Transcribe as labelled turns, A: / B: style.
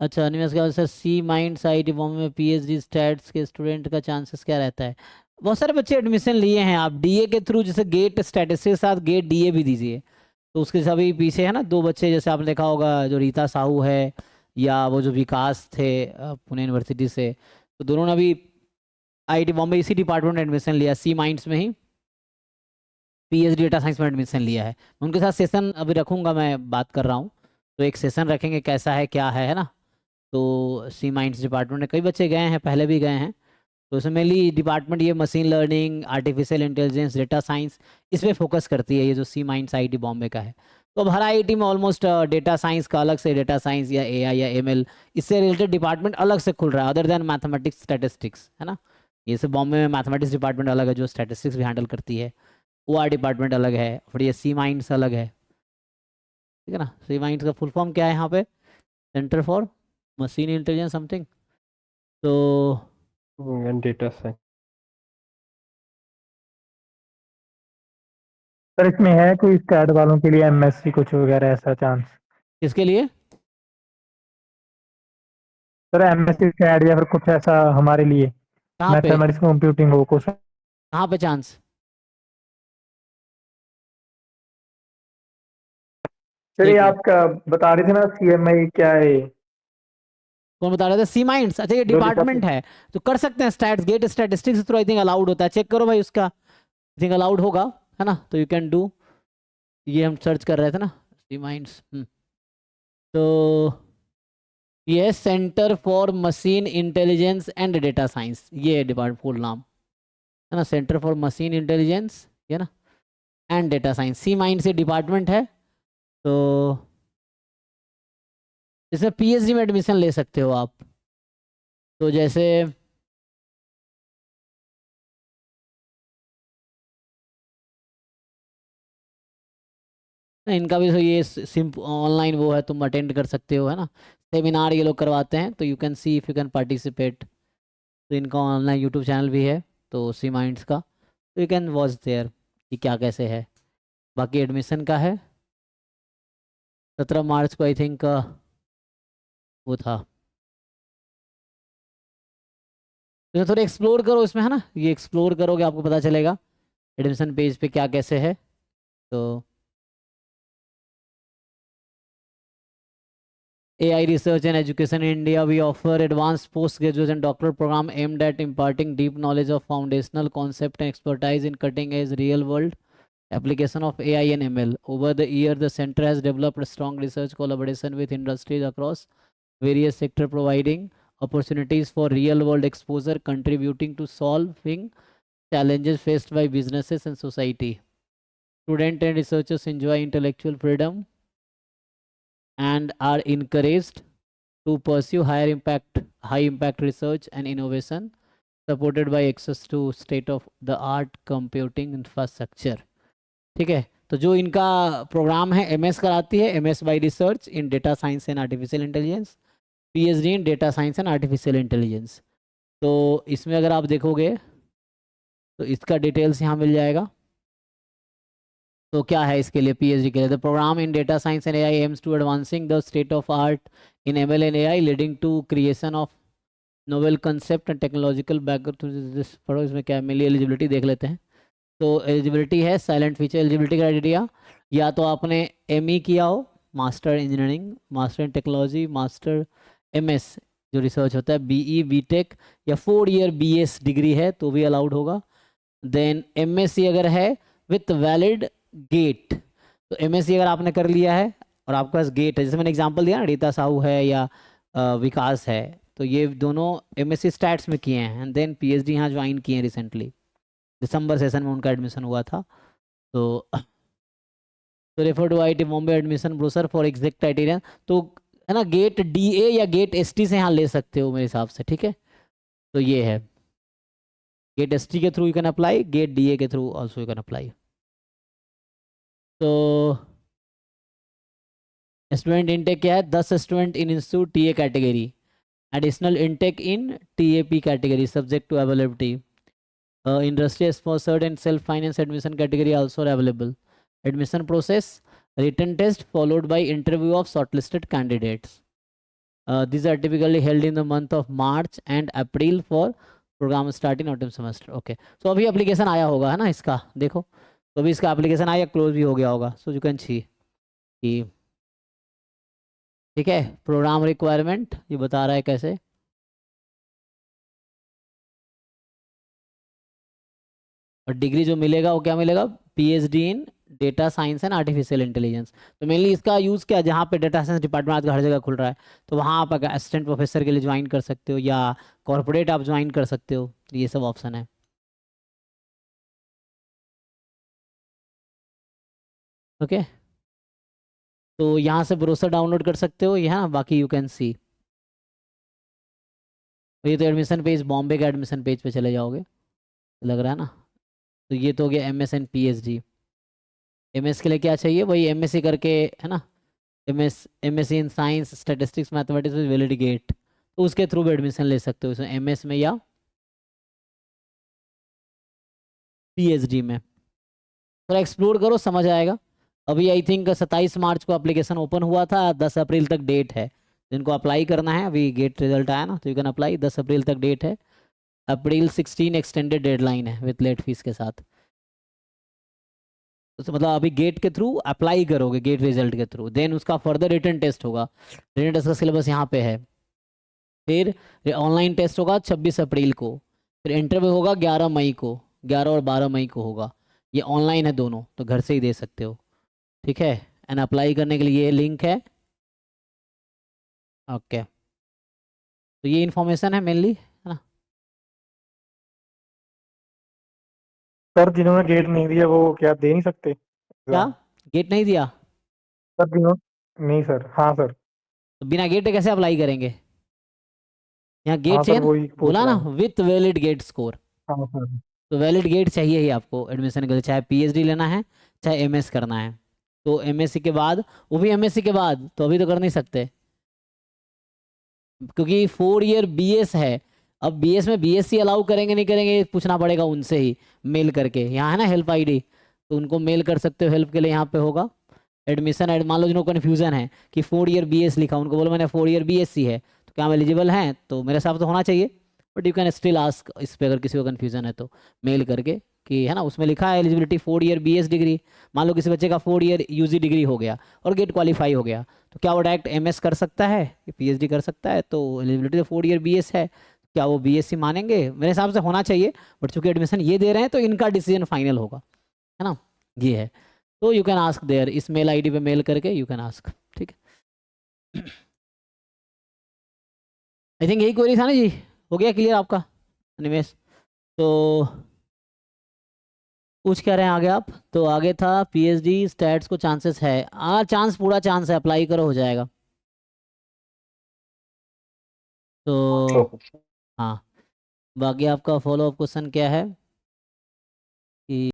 A: अच्छा अनिमेश का सर, सी minds IIT Bombay में पीएचडी स्टैट्स के स्टूडेंट का चांसेस क्या रहता है? बहुत सारे बच्चे एडमिशन लिए हैं, आप डीए के थ्रू, जैसे गेट स्टैटिस्टिक्स के साथ गेट डीए भी दीजिए। तो उसके सभी पीछे है ना दो बच्चे, जैसे आपने देखा होगा जो रीता साहू है, या वो जो विकास थे पुणे यूनिवर्सिटी से, तो दोनों ने अभी आईआईटी बॉम्बे इसी डिपार्टमेंट में एडमिशन लिया, सी माइंड्स में ही पीएचडी डेटा साइंस में एडमिशन लिया है। मैं उनके साथ सेशन अभी रखूंगा, मैं बात कर रहा हूँ। तो एक सेशन रखेंगे कैसा है क्या है ना। तो सी माइंड्स डिपार्टमेंट में कई बच्चे गए हैं, पहले भी गए हैं। तो इसमें मेनली डिपार्टमेंट ये machine learning, artificial intelligence, data science, इस पे फोकस करती है ये जो सी माइंड्स आईआईटी बॉम्बे का है। तो अब हर आईआईटी में ऑलमोस्ट डेटा साइंस का अलग से, डेटा साइंस या एआई या एमएल, इससे रिलेटेड डिपार्टमेंट अलग से खुल रहा है, अदर देन मैथमेटिक्स स्टैटिस्टिक्स, है ना। ये सब बॉम्बे में मैथमेटिक्स डिपार्टमेंट अलग है जो स्टैटिस्टिक्स भी हैंडल करती है। ओआर डिपार्टमेंट अलग है, और ये सी माइंड्स अलग है। ठीक है ना। सी माइंड्स का फुल फॉर्म क्या है यहाँ पे? Centre for machine intelligence something. तो
B: डेटा साइंस।
C: सर इसमें है कोई स्टैट वालों के लिए एमएससी कुछ वगैरह ऐसा चांस?
A: किसके लिए?
C: सर एमएससी स्टैट या फिर कुछ ऐसा हमारे लिए,
A: कहाँ पे?
C: मैथमेटिक्स कंप्यूटिंग हो कुछ?
A: कहाँ पे चांस?
C: सर ये
A: एक मिनट।
C: आपका बता रहे थे ना सीएमआई क्या है?
A: कौन बता रहे थे? सी माइंड्स, अच्छा ये
C: जो भी
A: डिपार्टमेंट है। तो कर सकते हैं stats, GATE statistics through I think allowed होता है, चेक करो भाई उसका। आई थिंक अलाउड होगा, है ना, तो यू कैन डू। ये हम सर्च कर रहे थे ना, सी माइंड्स। तो ये centre for machine intelligence and data science, ये डिपार्टमेंट फुल नाम है ना, सेंटर फॉर मशीन इंटेलिजेंस, ये ना, and data science, C mind से डिपार्टमेंट है। तो इसमें पीएचडी में एडमिशन ले सकते हो आप। तो जैसे इनका भी तो ये सिंप ऑनलाइन वो है, तुम अटेंड कर सकते हो, है ना। सेमिनार ये लोग करवाते हैं, तो you can see if you can participate. तो इनका ऑनलाइन यूट्यूब चैनल भी है, तो सी माइंड्स का, तो यू कैन वॉच देयर कि क्या कैसे है। बाकी एडमिशन का है 17 मार्च को आई थिंक, वो था। तो थोड़ा एक्सप्लोर करो इसमें, है ना, ये एक्सप्लोर करोगे आपको पता चलेगा एडमिशन पेज पे क्या कैसे है। तो AI Research and Education in India, we offer advanced postgraduate and doctoral program aimed at imparting deep knowledge of foundational concept and expertise in cutting-edge real-world application of AI and ML. Over the year, the center has developed a strong research collaboration with industries across various sectors, providing opportunities for real-world exposure, contributing to solving challenges faced by businesses and society. Students and researchers enjoy intellectual freedom and are encouraged to pursue high impact research and innovation, supported by access to state of the art computing infrastructure। ठीक है। तो जो इनका programme है, MS कराती है, MS bye research in data science and artificial intelligence, PhD in data science and artificial intelligence. तो इसमें अगर आप देखोगे तो इसका डिटेल्स यहाँ मिल जाएगा। तो क्या है इसके लिए, पीएचडी के लिए, the programme in data science and AI aims to advancing the state of art in ML and AI, leading to creation of novel concept and technological background. पढ़ो इसमें क्या है, मिली एलिजिबिलिटी देख लेते हैं। तो एलिजिबिलिटी है, साइलेंट फीचर एलिजिबिलिटी क्राइटेरिया, या तो आपने एमई किया हो, master engineering, master in technology, master MS जो रिसर्च होता है, बीई बीटेक, या 4 ईयर बीएस डिग्री है तो भी अलाउड होगा। देन एमएससी अगर है विथ वैलिड गेट, तो एमएससी अगर आपने कर लिया है और आपके पास गेट है, जैसे मैंने एग्जांपल दिया ना, रीता साहू है या विकास है, तो ये दोनों एमएससी स्टैट्स में किए हैं, एंड देन पीएचडी यहाँ ज्वाइन किए हैं रिसेंटली, दिसंबर सेशन में उनका एडमिशन हुआ था। तो refer to IIT Bombay admission brochure for exact criteria. तो है ना, गेट डीए या गेट एसटी से यहाँ ले सकते हो मेरे हिसाब से, ठीक है। तो ये है, गेट एसटी के through you can apply, gate DA के through also you can apply. तो स्टूडेंट इनटेक क्या है, 10 student in institute TA category, additional intake in TAP category subject to availability, industry sponsored and self finance admission category also available. Admission process, written test followed by interview of shortlisted candidates. these are typically held in the month of March and April for program start in autumn semester. Okay, so अभी application आया होगा है ना इसका, देखो तो अभी इसका एप्लीकेशन आया, क्लोज भी हो गया होगा. सो यू कैन सी कि ठीक है, प्रोग्राम रिक्वायरमेंट ये बता रहा है कैसे. और डिग्री जो मिलेगा वो क्या मिलेगा, PhD in data science and artificial intelligence. तो मेनली इसका यूज़ क्या है, जहाँ पे डेटा साइंस डिपार्टमेंट आजकल हर जगह खुल रहा है, तो वहाँ आप अगर असिस्टेंट प्रोफेसर के लिए ज्वाइन कर सकते हो या कॉर्पोरेट आप ज्वाइन कर सकते हो, ये सब ऑप्शन है. ओके, तो यहाँ से ब्रोशर डाउनलोड कर सकते हो यहाँ, बाकी यू कैन सी. ये तो एडमिशन पेज, बॉम्बे का एडमिशन पेज पे चले जाओगे, लग रहा है ना. तो ये तो हो गया M S and P H D. M S के लिए क्या चाहिए, वही एम एस सी करके है ना, M S C in science statistics mathematics with valid GATE, तो उसके थ्रू भी एडमिशन ले सकते हो इसमें, एम एस में या पी एच डी में. थोड़ा एक्सप्लोर करो, समझ आएगा. अभी आई थिंक 27 मार्च को एप्लीकेशन ओपन हुआ था, 10 अप्रैल तक डेट है जिनको अप्लाई करना है. अभी गेट रिजल्ट आया ना, तो यू कैन अप्लाई, 10 अप्रैल तक डेट है. अप्रैल 16 एक्सटेंडेड डेडलाइन है विथ लेट फीस के साथ. तो मतलब अभी गेट के थ्रू अप्लाई करोगे, गेट रिजल्ट के थ्रू, देन उसका फर्दर रिटर्न टेस्ट होगा. रिटर्न टेस्ट का सिलेबस यहाँ पे है. फिर ऑनलाइन टेस्ट होगा 26 अप्रैल को. फिर इंटरव्यू होगा 11 मई को, 11 और 12 मई को होगा. ये ऑनलाइन है दोनों, तो घर से ही दे सकते हो. ठीक है, एंड अप्लाई करने के लिए ये लिंक है. ओके, तो ये इन्फॉर्मेशन है मेनली, है ना.
C: सर जिन्होंने गेट नहीं दिया वो क्या दे नहीं सकते
A: क्या,
C: एग्जाम?
A: गेट नहीं दिया
C: सर जिन्होंने नहीं सर, हाँ सर.
A: तो बिना गेट के कैसे अप्लाई करेंगे, यहाँ गेट
C: हाँ
A: चाहिए
C: सर
A: ना,
C: वही पूछ
A: बोला
C: रहा
A: ना,
C: हूँ.
A: With valid GATE score.
C: हाँ सर.
A: तो वैलिड गेट चाहिए ही आपको एडमिशन के लिए, चाहे पीएचडी लेना है चाहे एमएस करना है. तो एमएससी के बाद, वो भी एमएससी के बाद, तो अभी तो कर नहीं सकते क्योंकि 4 ईयर बीएस है. अब बीएस में बीएससी अलाउ करेंगे नहीं करेंगे ये पूछना पड़ेगा उनसे ही, मेल करके. यहाँ है ना हेल्प आईडी, तो उनको मेल कर सकते हो, हेल्प के लिए यहाँ पे होगा. एडमिशन मान लो जिनको कन्फ्यूजन है कि 4 ईयर बीएस लिखा, उनको बोलो मैंने 4 ईयर बीएससी है, तो क्या हम एलिजिबल हैं, तो मेरे हिसाब से होना चाहिए. But you can still ask इस पे, अगर किसी को कन्फ्यूजन है तो मेल करके कि है ना, उसमें लिखा है एलिजिबिलिटी 4 ईयर बीएस डिग्री. मान लो किसी बच्चे का 4 ईयर यूजी डिग्री हो गया और गेट क्वालिफाई हो गया, तो क्या वो डायरेक्ट एमएस कर सकता है, पीएचडी कर सकता है, तो एलिजिबिलिटी तो 4 ईयर बीएस है, क्या वो बीएससी मानेंगे, मेरे हिसाब से होना चाहिए. बट चूंकि एडमिशन ये दे रहे हैं तो इनका डिसीजन फाइनल होगा, है ना. ये है, तो यू कैन आस्क देयर, इस मेल आईडी पे मेल करके यू कैन आस्क. ठीक है, आई थिंक यही क्वेरी था ना जी, हो गया क्लियर आपका निमेश. तो पूछ क्या रहे हैं आगे आप, तो आगे था पीएचडी स्टैट्स को चांसेस है, चांस पूरा चांस है, अप्लाई करो हो जाएगा. तो हाँ, बाकी आपका फॉलो अप क्वेश्चन क्या है कि